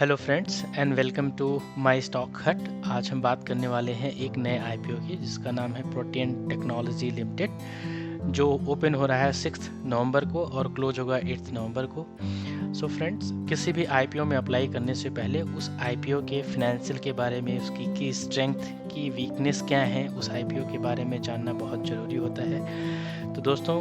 Hello friends and welcome to my stock hut. आज हम बात करने वाले हैं एक नए आईपीओ की जिसका नाम है प्रोटियन टेक्नोलॉजी लिमिटेड, जो ओपन हो रहा है 6 नवंबर को और क्लोज होगा 8 नवंबर को। सो फ्रेंड्स, किसी भी आईपीओ में अप्लाई करने से पहले उस आईपीओ के फाइनेंशियल के बारे में, उसकी की स्ट्रेंथ की वीकनेस क्या है, उस आईपीओ के बारे में जानना बहुत ज़रूरी होता है। तो दोस्तों,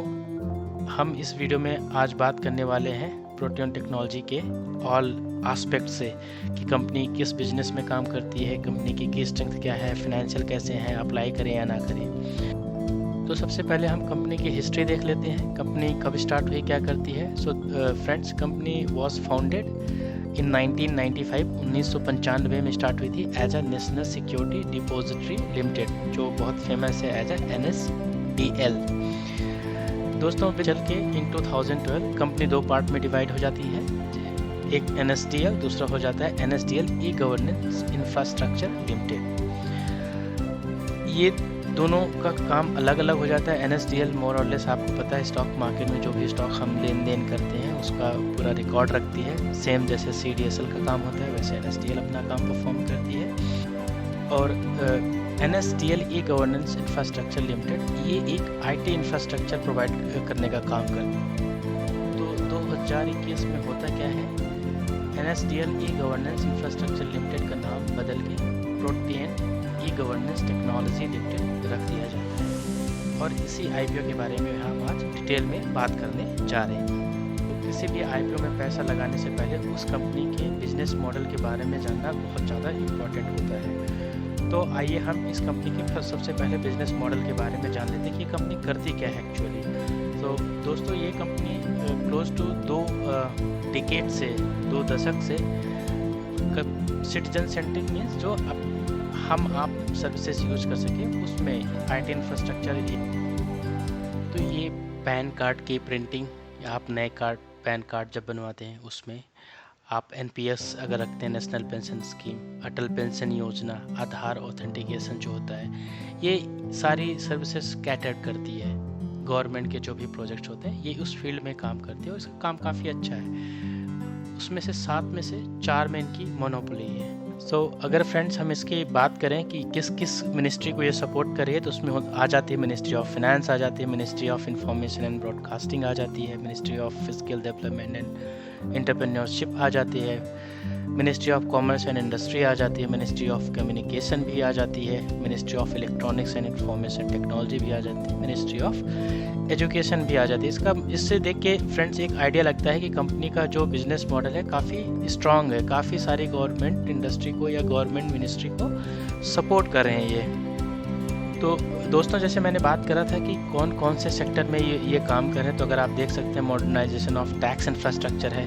हम इस वीडियो में आज बात करने वाले हैं प्रोटियन टेक्नोलॉजी के ऑल एस्पेक्ट से कि कंपनी किस बिजनेस में काम करती है, कंपनी की स्ट्रेंथ क्या है, फाइनेंशियल कैसे हैं, अप्लाई करें या ना करें। तो सबसे पहले हम कंपनी की हिस्ट्री देख लेते हैं, कंपनी कब स्टार्ट हुई, क्या करती है। So friends, company was founded in 1995 1995 में स्टार्ट हुई थी as a national security depository limited, जो बहुत फेमस है एज अ NSDL। दोस्तों, चल के इन 2012 कंपनी दो पार्ट में डिवाइड हो जाती है, एक NSDL, दूसरा हो जाता है NSDL e governance infrastructure limited. ये दोनों का काम अलग अलग हो जाता है। NSDL मोर और लेस आपको पता है, स्टॉक मार्केट में जो भी स्टॉक हम लेन देन करते हैं उसका पूरा रिकॉर्ड रखती है। सेम जैसे CDSL का काम होता है वैसे NSDL अपना काम परफॉर्म करती है। और NSDL e governance infrastructure limited ये एक IT इंफ्रास्ट्रक्चर प्रोवाइड करने का काम करती है। तो 2021 में होता क्या है, NSDL e governance infrastructure limited का नाम बदल के protean e governance technology limited रख दिया जाता है। और इसी IPO के बारे में हम आज डिटेल में बात करने जा रहे हैं। तो किसी भी IPO में पैसा लगाने से पहले उस कंपनी के बिजनेस मॉडल के बारे में जानना बहुत ज़्यादा इम्पोर्टेंट होता है। तो आइए हम इस कंपनी के सबसे पहले बिजनेस मॉडल के बारे में जान लेते हैं कि कंपनी करती क्या है एक्चुअली। तो दोस्तों, ये कंपनी क्लोज टू 2 डिकेड से, 2 दशक से सिटीजन सेंट्रिक मीन्स जो हम आप सर्विसेज यूज कर सके उसमें IT इंफ्रास्ट्रक्चर। तो ये पैन कार्ड की प्रिंटिंग, आप नए पैन कार्ड जब बनवाते हैं उसमें आप NPS अगर रखते हैं, नेशनल पेंशन स्कीम, अटल पेंशन योजना, आधार ऑथेंटिकेशन जो होता है, ये सारी सर्विसेज कैटर करती है। गवर्नमेंट के जो भी प्रोजेक्ट्स होते हैं ये उस फील्ड में काम करते हैं और इसका काम काफ़ी अच्छा है। उसमें से 7 में से 4 में इनकी मोनोपोली है। सो अगर फ्रेंड्स हम इसकी बात करें कि किस किस मिनिस्ट्री को ये सपोर्ट करे, तो उसमें आ जाती है मिनिस्ट्री ऑफ फाइनेंस, आ जाती है ministry of information and broadcasting, आ जाती है ministry of physical development and entrepreneurship, आ जाती है ministry of commerce and industry, आ जाती है मिनिस्ट्री ऑफ कम्युनिकेशन भी आ जाती है, ministry of electronics and information technology भी आ जाती है, मिनिस्ट्री ऑफ एजुकेशन भी आ जाती है। इससे देख के फ्रेंड्स एक आइडिया लगता है कि कंपनी का जो बिजनेस मॉडल है काफ़ी स्ट्रांग है, काफ़ी सारी गवर्नमेंट इंडस्ट्री को या गवर्नमेंट मिनिस्ट्री को सपोर्ट कर रहे हैं ये। तो दोस्तों, जैसे मैंने बात करा था कि कौन कौन से सेक्टर में ये काम कर रहे हैं, तो अगर आप देख सकते हैं मॉडर्नाइजेशन ऑफ टैक्स इंफ्रास्ट्रक्चर है,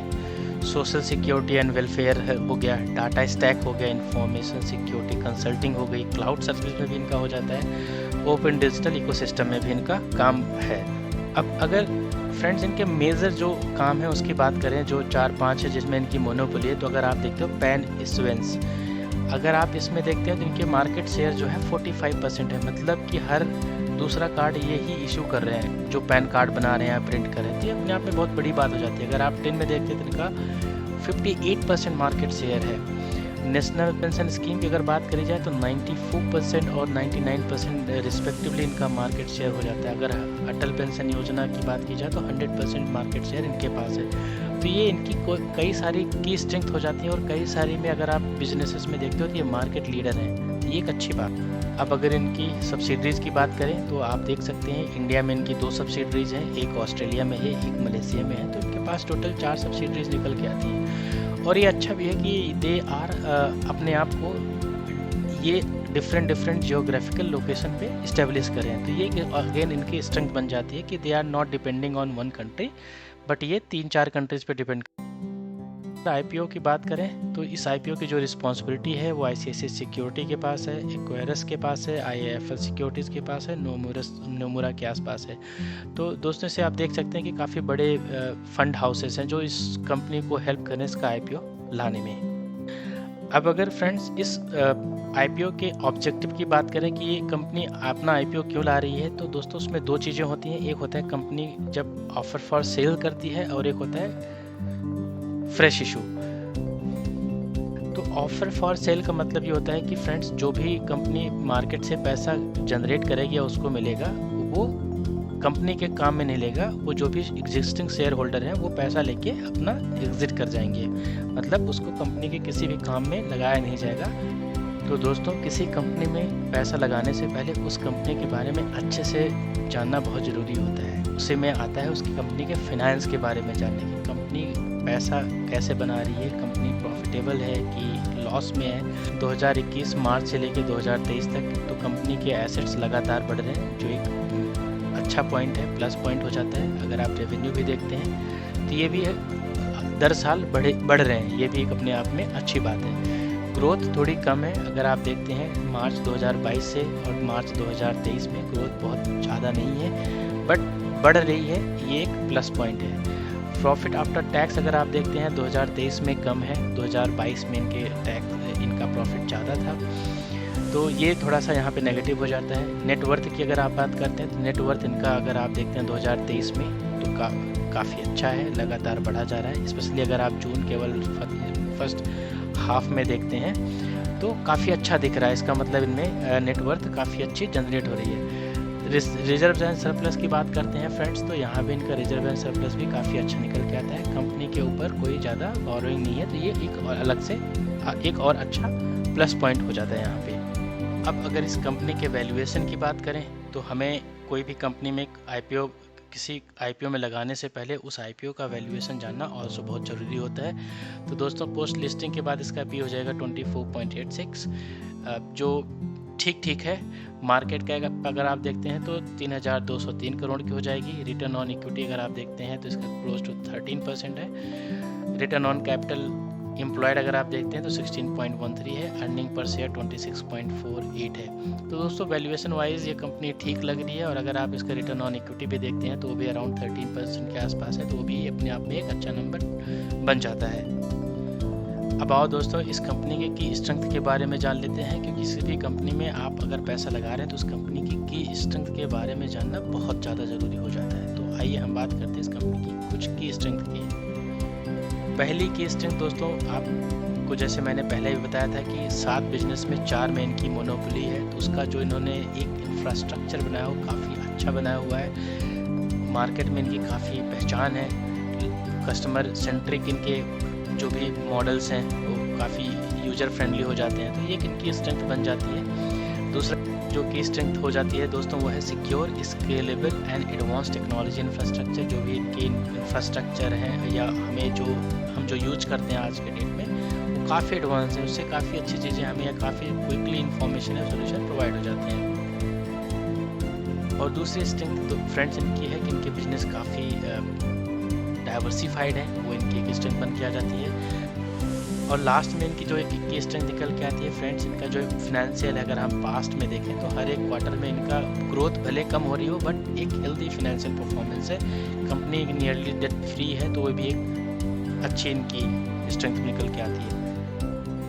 सोशल सिक्योरिटी एंड वेलफेयर हो गया, डाटा स्टैक हो गया, इंफॉर्मेशन सिक्योरिटी कंसल्टिंग हो गई, क्लाउड सर्विस में भी इनका हो जाता है, ओपन डिजिटल इकोसिस्टम में भी इनका काम है। अब अगर फ्रेंड्स इनके मेजर जो काम है उसकी बात करें, जो 4-5 है जिसमें इनकी मोनोपोली है, तो अगर आप देखते हो पैन इशुएंस, अगर आप इसमें देखते हैं तो इनके मार्केट शेयर जो है 45% है। मतलब कि हर दूसरा कार्ड ये ही इशू कर रहे हैं, जो पैन कार्ड बना रहे हैं, प्रिंट कर रहे हैं। तो ये अपने आप में बहुत बड़ी बात हो जाती है। अगर आप 10 में देखते हैं तो इनका 58% मार्केट शेयर है। नेशनल पेंशन स्कीम की अगर बात करी जाए तो 94% और 99% रिस्पेक्टिवली इनका मार्केट शेयर हो जाता है। अगर अटल पेंशन योजना की बात की जाए तो 100% मार्केट शेयर इनके पास है। तो ये इनकी कई सारी की स्ट्रेंथ हो जाती है और कई सारी में अगर आप बिजनेसेस में देखते हो तो ये मार्केट लीडर है। ये एक अच्छी बात है। अब अगर इनकी सब्सिडरीज़ की बात करें तो आप देख सकते हैं इंडिया में इनकी 2 सब्सिडरीज़ हैं, एक ऑस्ट्रेलिया में है, एक मलेशिया में है। तो इनके पास टोटल 4 सब्सिडरीज़ निकल के आती हैं। और ये अच्छा भी है कि दे आर अपने आप को ये डिफरेंट जियोग्राफिकल लोकेशन पे इस्टेब्लिश करें। तो ये अगेन इनकी स्ट्रेंथ बन जाती है कि they are not depending on one country, but ये 3-4 कंट्रीज़ पे डिपेंड। IPO की बात करें तो इस IPO की जो रिस्पॉन्सिबिलिटी है वो ICICI सिक्योरिटी के पास है, एक्वेरस के पास है, IIFL सिक्योरिटीज़ के पास है, नोमुरा के आसपास है। तो दोस्तों, से आप देख सकते हैं कि काफ़ी बड़े फंड हाउसेस हैं जो इस कंपनी को हेल्प करें इसका IPO लाने में। अब अगर फ्रेंड्स इस IPO के ऑब्जेक्टिव की बात करें कि ये कंपनी अपना IPO क्यों ला रही है, तो दोस्तों उसमें 2 चीज़ें होती हैं। एक होता है कंपनी जब ऑफर फॉर सेल करती है और एक होता है फ्रेश इशू। तो ऑफर फॉर सेल का मतलब ये होता है कि फ्रेंड्स जो भी कंपनी मार्केट से पैसा जनरेट करेगी या उसको मिलेगा वो कंपनी के काम में नहीं लेगा, वो जो भी एग्जिस्टिंग शेयर होल्डर हैं वो पैसा लेके अपना एग्जिट कर जाएंगे, मतलब उसको कंपनी के किसी भी काम में लगाया नहीं जाएगा। तो दोस्तों किसी कंपनी में पैसा लगाने से पहले उस कंपनी के बारे में अच्छे से जानना बहुत ज़रूरी होता है। उसी में आता है उसकी कंपनी के फाइनेंस के बारे में जानने की, कंपनी पैसा कैसे बना रही है, कंपनी प्रॉफिटेबल है कि लॉस में है। 2021 मार्च से लेकर 2023 तक तो कंपनी के एसेट्स लगातार बढ़ रहे हैं, जो एक अच्छा पॉइंट है, प्लस पॉइंट हो जाता है। अगर आप रेवेन्यू भी देखते हैं तो ये भी दर साल बढ़ रहे हैं, ये भी एक अपने आप में अच्छी बात है। ग्रोथ थोड़ी कम है, अगर आप देखते हैं मार्च 2022 से और मार्च 2023 में ग्रोथ बहुत ज़्यादा नहीं है, बट बढ़ रही है, ये एक प्लस पॉइंट है। प्रॉफिट आफ्टर टैक्स अगर आप देखते हैं 2023 में कम है, 2022 में इनका प्रॉफिट ज़्यादा था, तो ये थोड़ा सा यहाँ पे नेगेटिव हो जाता है। नेटवर्थ की अगर आप बात करते हैं तो नेटवर्थ इनका अगर आप देखते हैं 2023 में तो काफ़ी अच्छा है, लगातार बढ़ा जा रहा है। स्पेशली अगर आप जून केवल फर्स्ट हाफ में देखते हैं तो काफ़ी अच्छा दिख रहा है, इसका मतलब इनमें नेटवर्थ काफ़ी अच्छी जनरेट हो रही है। रिजर्व एंड सरप्लस की बात करते हैं फ्रेंड्स, तो यहाँ भी इनका रिजर्व एंड सरप्लस भी काफ़ी अच्छा निकल के आता है। कंपनी के ऊपर कोई ज़्यादा बोरोइंग नहीं है, तो ये एक और अलग से एक और अच्छा प्लस पॉइंट हो जाता है यहाँ पे। अब अगर इस कंपनी के वैल्यूएशन की बात करें तो हमें कोई भी कंपनी में किसी आईपीओ में लगाने से पहले उस आईपीओ का वैल्यूएशन जानना ऑल्सो बहुत ज़रूरी होता है। तो दोस्तों पोस्ट लिस्टिंग के बाद इसका पी हो जाएगा 24.86, जो ठीक है। मार्केट का अगर आप देखते हैं तो 3,203 करोड़ की हो जाएगी। रिटर्न ऑन इक्विटी अगर आप देखते हैं तो इसका क्लोज टू 13% है। रिटर्न ऑन कैपिटल एम्प्लॉयड अगर आप देखते हैं तो 16.13 है। अर्निंग पर शेयर 26.48 है। तो दोस्तों वैल्यूएशन वाइज ये कंपनी ठीक लग रही है, और अगर आप इसका रिटर्न ऑन इक्विटी भी देखते हैं तो वो भी अराउंड 13% के आसपास है, तो वो भी अपने आप में एक अच्छा नंबर बन जाता है। अब आओ दोस्तों इस कंपनी की स्ट्रेंथ के बारे में जान लेते हैं, क्योंकि किसी भी कंपनी में आप अगर पैसा लगा रहे हैं तो उस कंपनी की स्ट्रेंथ के बारे में जानना बहुत ज़्यादा ज़रूरी हो जाता है। तो आइए हम बात करते हैं इस कंपनी की कुछ की स्ट्रेंथ की। पहली की स्ट्रेंथ दोस्तों आपको जैसे मैंने पहले भी बताया था कि 7 बिजनेस में 4 में इनकी मोनोपोली है, तो उसका जो इन्होंने एक इंफ्रास्ट्रक्चर बनाया वो काफ़ी अच्छा बनाया हुआ है। मार्केट में इनकी काफ़ी पहचान है। कस्टमर सेंट्रिक इनके जो भी मॉडल्स हैं वो काफ़ी यूजर फ्रेंडली हो जाते हैं, तो ये इनकी स्ट्रेंथ बन जाती है। दूसरा जो की स्ट्रेंथ हो जाती है दोस्तों वो है secure, scalable and advance technology infrastructure. जो भी इनके इंफ्रास्ट्रक्चर हैं या हम जो यूज करते हैं आज के डेट में वो काफ़ी एडवांस है, उससे काफ़ी अच्छी चीज़ें हमें या काफ़ी क्विकली इंफॉर्मेशन या सोल्यूशन प्रोवाइड हो जाते हैं। और दूसरी स्ट्रेंथ तो फ्रेंड्स इनकी है कि इनके बिजनेस काफ़ी डाइवर्सिफाइड है, वो इनकी एक स्ट्रेंथ बन के आ जाती है। और लास्ट में इनकी जो एक स्ट्रेंथ निकल के आती है फ्रेंड्स, इनका जो फाइनेंशियल अगर हम पास्ट में देखें तो हर एक क्वार्टर में इनका ग्रोथ भले कम हो रही हो बट एक हेल्दी फाइनेंशियल परफॉर्मेंस है। कंपनी नियरली डेट फ्री है, तो वो भी एक अच्छी इनकी स्ट्रेंथ निकल के आती है।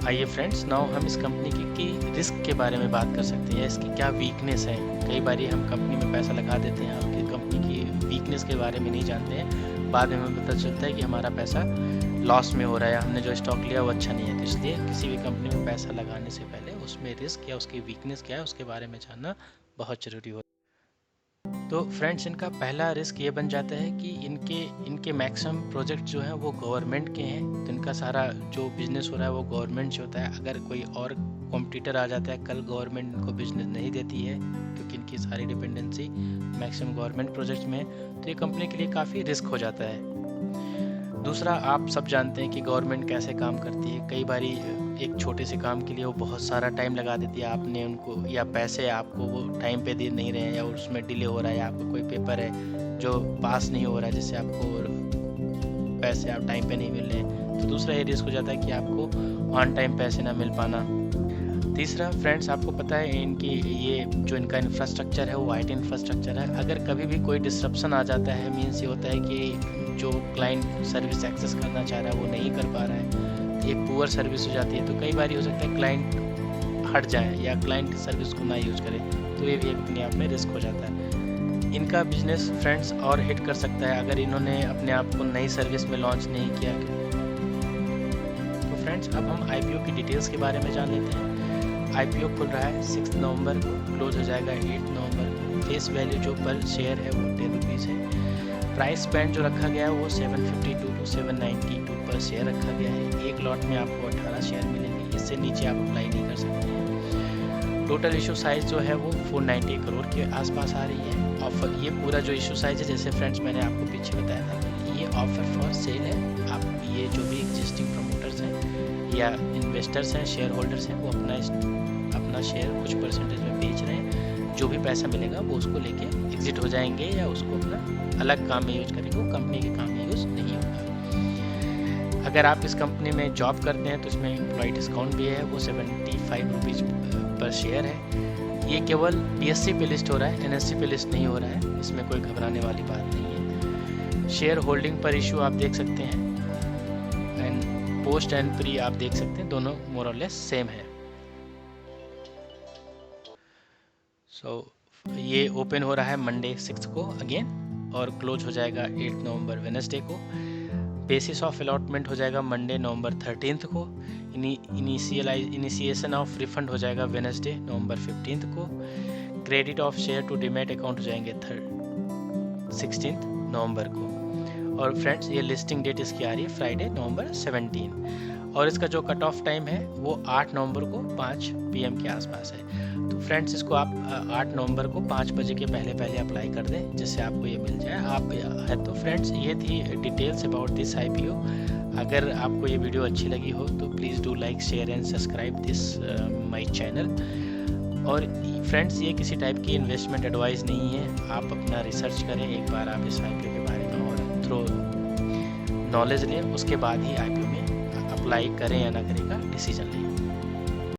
आइए फ्रेंड्स नाउ हम इस कंपनी की रिस्क के बारे में बात कर सकते हैं, इसकी क्या वीकनेस है। कई बार हम कंपनी में पैसा लगा देते हैं और कंपनी की वीकनेस के बारे में नहीं जानते हैं, बाद में हमें पता चलता है कि हमारा पैसा लॉस में हो रहा है, हमने जो स्टॉक लिया वो अच्छा नहीं है। तो इसलिए किसी भी कंपनी में पैसा लगाने से पहले उसमें रिस्क या उसकी वीकनेस क्या है उसके बारे में जानना बहुत ज़रूरी होता है। तो फ्रेंड्स इनका पहला रिस्क ये बन जाता है कि इनके मैक्सिमम प्रोजेक्ट जो हैं वो गवर्नमेंट के हैं, तो इनका सारा जो बिज़नेस हो रहा है वो गवर्नमेंट से होता है। अगर कोई और कॉम्पिटिटर आ जाता है कल, गवर्नमेंट इनको बिजनेस नहीं देती है क्योंकि इनकी सारी डिपेंडेंसी मैक्सिमम गवर्नमेंट प्रोजेक्ट में है, तो ये कंपनी के लिए काफ़ी रिस्क हो जाता है। दूसरा आप सब जानते हैं कि गवर्नमेंट कैसे काम करती है। कई बारी एक छोटे से काम के लिए वो बहुत सारा टाइम लगा देती है, आपने उनको या पैसे आपको वो टाइम पे दे नहीं रहे हैं या उसमें डिले हो रहा है, या आपको कोई पेपर है जो पास नहीं हो रहा है जिससे आपको पैसे आप टाइम पे नहीं मिल रहे हैं, तो दूसरा ये रिस्क हो जाता है कि आपको ऑन टाइम पैसे ना मिल पाना। तीसरा फ्रेंड्स आपको पता है ये जो इनका इंफ्रास्ट्रक्चर है वो आईटी इंफ्रास्ट्रक्चर है। अगर कभी भी कोई डिस्ट्रप्शन आ जाता है, मीन्स ये होता है कि जो क्लाइंट सर्विस एक्सेस करना चाह रहा है वो नहीं कर पा रहा है, एक पुअर सर्विस हो जाती है, तो कई बार हो सकता है क्लाइंट हट जाए या क्लाइंट सर्विस को ना यूज़ करे, तो ये भी अपने आप में रिस्क हो जाता है। इनका बिजनेस फ्रेंड्स और हिट कर सकता है अगर इन्होंने अपने आप को नई सर्विस में लॉन्च नहीं किया। तो फ्रेंड्स अब हम IPO की डिटेल्स के बारे में जान लेते हैं। IPO खुल रहा है 6 नवंबर को, क्लोज हो जाएगा 8 नवंबर को। फेस वैल्यू जो पर शेयर है वो 10 रुपीज़ है। प्राइस बैंड जो रखा गया है वो 752 टू 792 पर शेयर रखा गया है। एक लॉट में आपको 18 शेयर मिलेंगे, इससे नीचे आप अप्लाई नहीं कर सकते हैं। टोटल इशू साइज़ जो है वो 490 करोड़ के आसपास आ रही है। ऑफर ये पूरा जो इशू साइज़ है, जैसे फ्रेंड्स मैंने आपको पीछे बताया था, ये ऑफर फॉर सेल है। आप ये जो भी एग्जिस्टिंग प्रमोटर्स हैं या इन्वेस्टर्स हैं, शेयर होल्डर्स हैं, वो अपना शेयर कुछ परसेंटेज में बेच रहे हैं। जो भी पैसा मिलेगा वो उसको लेके एग्जिट हो जाएंगे या उसको अपना अलग काम में यूज करेंगे, वो कंपनी के काम में यूज़ नहीं होगा। अगर आप इस कंपनी में जॉब करते हैं तो इसमें एम्प्लॉय डिस्काउंट भी है, वो 75 रुपीज़ पर शेयर है। ये केवल BSE पे लिस्ट हो रहा है, NSE पे लिस्ट नहीं हो रहा है, इसमें कोई घबराने वाली बात नहीं है। शेयर होल्डिंग पर इशू आप देख सकते हैं एंड पोस्ट एंड प्री आप देख सकते हैं, दोनों मोर और लेस सेम है। ये ओपन हो रहा है मंडे 6 को अगेन और क्लोज हो जाएगा 8 नवंबर वेडनेसडे को। बेसिस ऑफ अलॉटमेंट हो जाएगा मंडे नवंबर 13 को। इनिशिएशन ऑफ रिफंड हो जाएगा वेडनेसडे नवंबर 15 को। Credit of share to demat account हो जाएंगे 16 नवंबर को। और फ्रेंड्स ये लिस्टिंग डेट इसकी आ रही है फ्राइडे नवंबर 17 और इसका जो कट ऑफ टाइम है वो 8 नवंबर को 5 PM के आसपास है। तो फ्रेंड्स इसको आप 8 नवंबर को 5 बजे के पहले अप्लाई कर दें, जिससे आपको ये मिल जाए। आप है तो फ्रेंड्स ये थी डिटेल्स अबाउट दिस IPO। अगर आपको ये वीडियो अच्छी लगी हो तो please do like, share and subscribe this my channel. और फ्रेंड्स ये किसी टाइप की इन्वेस्टमेंट एडवाइस नहीं है, आप अपना रिसर्च करें, एक बार आप इस IPO के बारे में और थ्रो नॉलेज लें, उसके बाद ही IPO में अप्लाई करें या ना करें का डिसीजन लें।